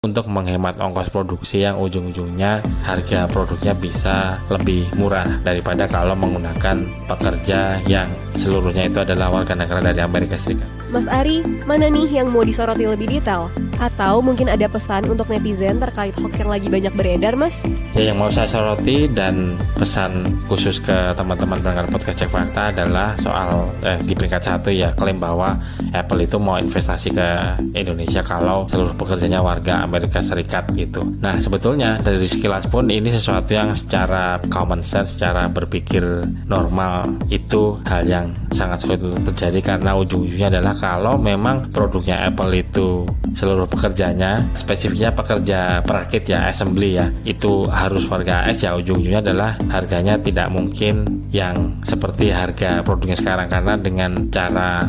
untuk menghemat ongkos produksi yang ujung-ujungnya harga produknya bisa lebih murah daripada kalau menggunakan pekerja yang seluruhnya itu adalah warga negara dari Amerika Serikat. Mas Ari, mana nih yang mau disoroti lebih detail? Atau mungkin ada pesan untuk netizen terkait hoax yang lagi banyak beredar, Mas? Ya, yang mau saya soroti dan pesan khusus ke teman-teman pendengar podcast Cek Fakta adalah soal di peringkat 1 ya, klaim bahwa Apple itu mau investasi ke Indonesia kalau seluruh pekerjanya warga Amerika Serikat gitu. Nah, sebetulnya dari sekilas pun ini sesuatu yang secara common sense, secara berpikir normal itu hal yang sangat sulit untuk terjadi, karena ujung-ujungnya adalah kalau memang produknya Apple itu seluruh pekerjanya, spesifiknya pekerja perakit ya, assembly ya, itu harus warga AS, ya ujung-ujungnya adalah harganya tidak mungkin yang seperti harga produknya sekarang, karena dengan cara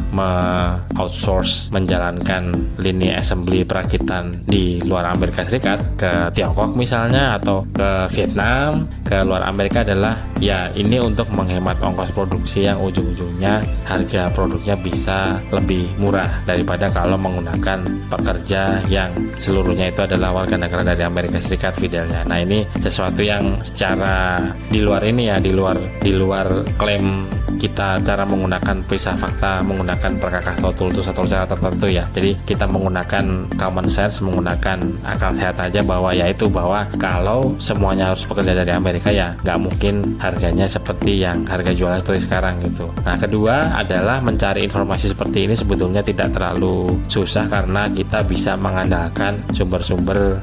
outsource menjalankan lini assembly perakitan di luar Amerika Serikat ke Tiongkok misalnya atau ke Vietnam, ke luar Amerika, adalah ya ini untuk menghemat ongkos produksi yang ujung-ujungnya harga produknya bisa lebih murah daripada kalau menggunakan pekerja yang seluruhnya itu adalah warga negara dari Amerika Serikat, Fidelnya. Nah, ini sesuatu yang secara di luar ini ya, di luar klaim kita cara menggunakan perisai fakta, menggunakan perkakas atau tools atau cara tertentu ya. Jadi kita menggunakan common sense, menggunakan akal sehat aja bahwa yaitu bahwa kalau semuanya harus bekerja dari Amerika ya nggak mungkin harganya seperti yang harga jualnya seperti sekarang gitu. Nah, kedua adalah mencari informasi seperti ini sebetulnya tidak terlalu susah, karena kita bisa mengandalkan sumber-sumber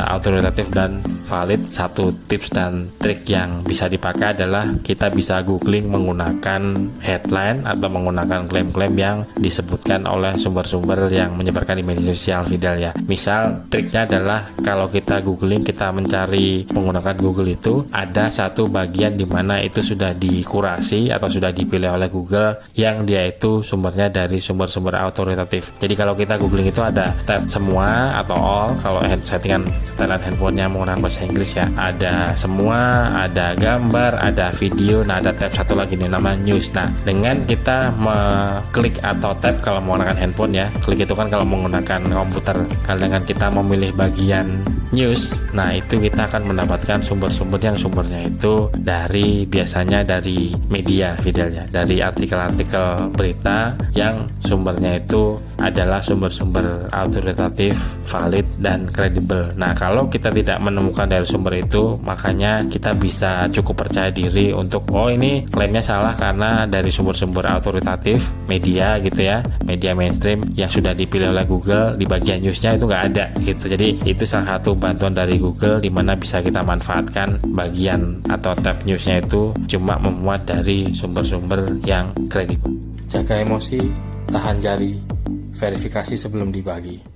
autoritatif dan valid. Satu tips dan trik yang bisa dipakai adalah kita bisa googling menggunakan headline atau menggunakan klaim-klaim yang disebutkan oleh sumber-sumber yang menyebarkan di media sosial, Fidel ya. Misal triknya adalah kalau kita googling, kita mencari menggunakan Google, itu ada satu bagian di mana itu sudah dikurasi atau sudah dipilih oleh Google yang dia itu sumbernya dari sumber-sumber autoritatif. Jadi kalau kita googling itu ada tab semua atau all, kalau settingan setelan handphonenya menggunakan bahasa Inggris ya, ada semua, ada gambar, ada video. Nah, ada tab satu lagi nih nama news. Nah, dengan kita mengklik atau tab kalau menggunakan handphone ya, klik itu kan kalau menggunakan komputer. Kalau dengan kita memilih bagian news, nah itu kita akan mendapatkan sumber-sumber yang sumbernya itu biasanya dari media, Fidelnya, dari artikel-artikel berita yang sumbernya itu adalah sumber-sumber autoritatif, valid, dan kredibel. Nah, kalau kita tidak menemukan dari sumber itu, makanya kita bisa cukup percaya diri untuk ini klaimnya salah karena dari sumber-sumber autoritatif media gitu ya, media mainstream yang sudah dipilih oleh Google, di bagian newsnya itu nggak ada gitu. Jadi itu salah satu bantuan dari Google di mana bisa kita manfaatkan bagian atau tab newsnya itu cuma memuat dari sumber-sumber yang kredibel. Jaga emosi, tahan jari, verifikasi sebelum dibagi.